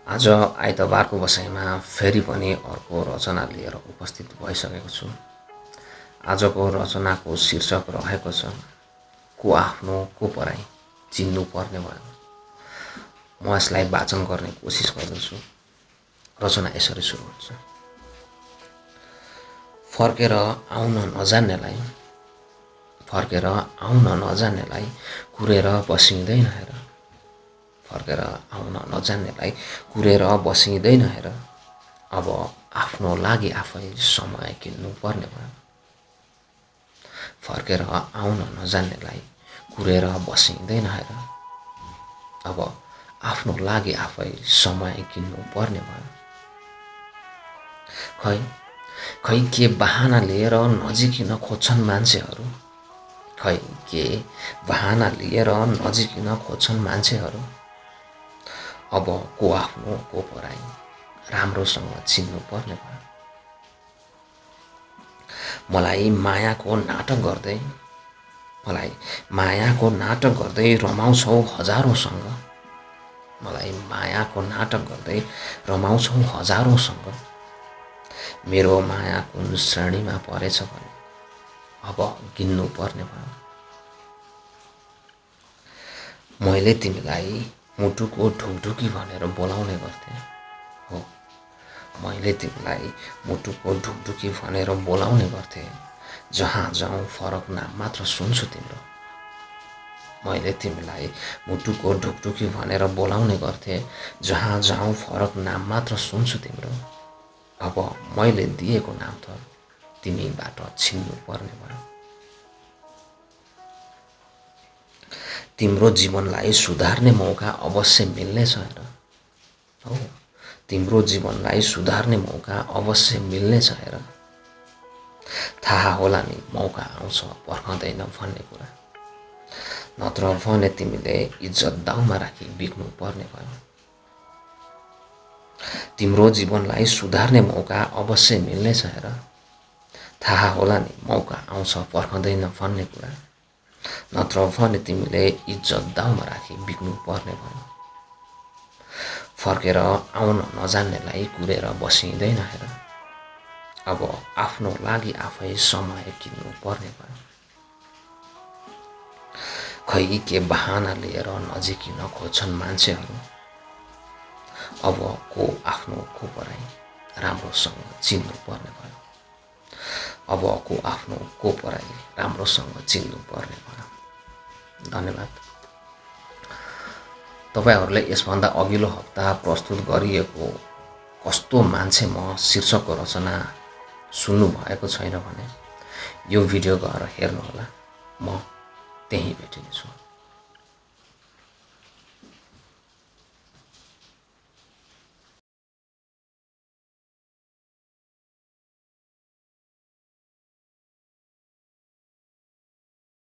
आज आइतबारको बसाइमा फेरि पनि अर्को रचना लिएर उपस्थित भइसकेको छु। आजको रचनाको शीर्षक रहेको छ को आफ्नो को पराई चिन्नु पर्ने भयो। म यसलाई वाचन गर्ने कोसिस गर्दछु। रचना यसरी सुरु हुन्छ। फर्केर आउन नजान्नेलाई कुरेर बसिँदैन हेर। फर्केर आउन नजान्नेलाई कुरेर बसिँदैन हेर। अब आफ्नो लागि आफै समय किन्नु पर्ने भयो। फर्केर आउन नजान्नेलाई कुरेर बसिँदैन हेर। अब आफ्नो लागि आफै समय किन्नु पर्ने भयो। खै के बहाना लिएर नजिकिन खोज्छन् मान्छेहरू। खै के बहाना लिएर नजिकिन खोज्छन् मान्छेहरू। अब को आफ्नो को पराई राम्रोसँग चिन्नु पर्ने भयो। मलाई मायाको नाटक गर्दै रमाउँछौ हजारौँसँग। मलाई मायाको नाटक गर्दै रमाउँछौ हजारौँसँग। मेरो माया कुन श्रेणीमा परेछ भने अब गिन्नु पर्ने भयो। मैले तिमीलाई मुटुको ढुकढुकी भनेर बोलाउने गर्थेँ। हो, मैले तिमीलाई मुटुको ढुकढुकी भनेर बोलाउने गर्थेँ। जहाँ जाउँ फरक नाम मात्र सुन्छु तिम्रो। मैले तिमीलाई मुटुको ढुकढुकी भनेर बोलाउने गर्थेँ। जहाँ जाउँ फरक नाम मात्र सुन्छु तिम्रो। अब मैले दिएको नाम त तिमीबाट छिन्नु पर्ने भयो। तिम्रो जीवनलाई सुधार्ने मौका अवश्य मिल्नेछ हेर। हो, तिम्रो जीवनलाई सुधार्ने मौका अवश्य मिल्नेछ हेर। थाहा होला नि मौका आउँछ पर्खँदैन भन्ने कुरा। नत्र भने तिमीले इज्जत दाउमा राखी बिक्नु पर्ने भयो। तिम्रो जीवनलाई सुधार्ने मौका अवश्य मिल्नेछ हेर। थाहा होला नि मौका आउँछ पर्खँदैन भन्ने कुरा। नत्र भने तिमीले इज्जत दाउमा राखी बिक्नु पर्ने भयो। फर्केर आउन नजान्नेलाई कुरेर बसिँदैन हेर। अब आफ्नो लागि आफै समय किन्नु पर्ने भयो। खै के बहाना लिएर नजिकिन खोज्छन् मान्छेहरू। अब को आफ्नो को पराई राम्रोसँग चिन्नु पर्ने भयो। अब को आफ्नो को पराई राम्रोसँग चिन्नु पर्ने भयो। धन्यवाद। तपाईहरूले यसभन्दा अघिल्लो हप्ता प्रस्तुत गरिएको कस्तो मान्छे म शीर्षकको रचना सुन्नु भएको छैन भने यो भिडियो गएर हेर्नुहोला। म त्यहीँ भेटिनेछु।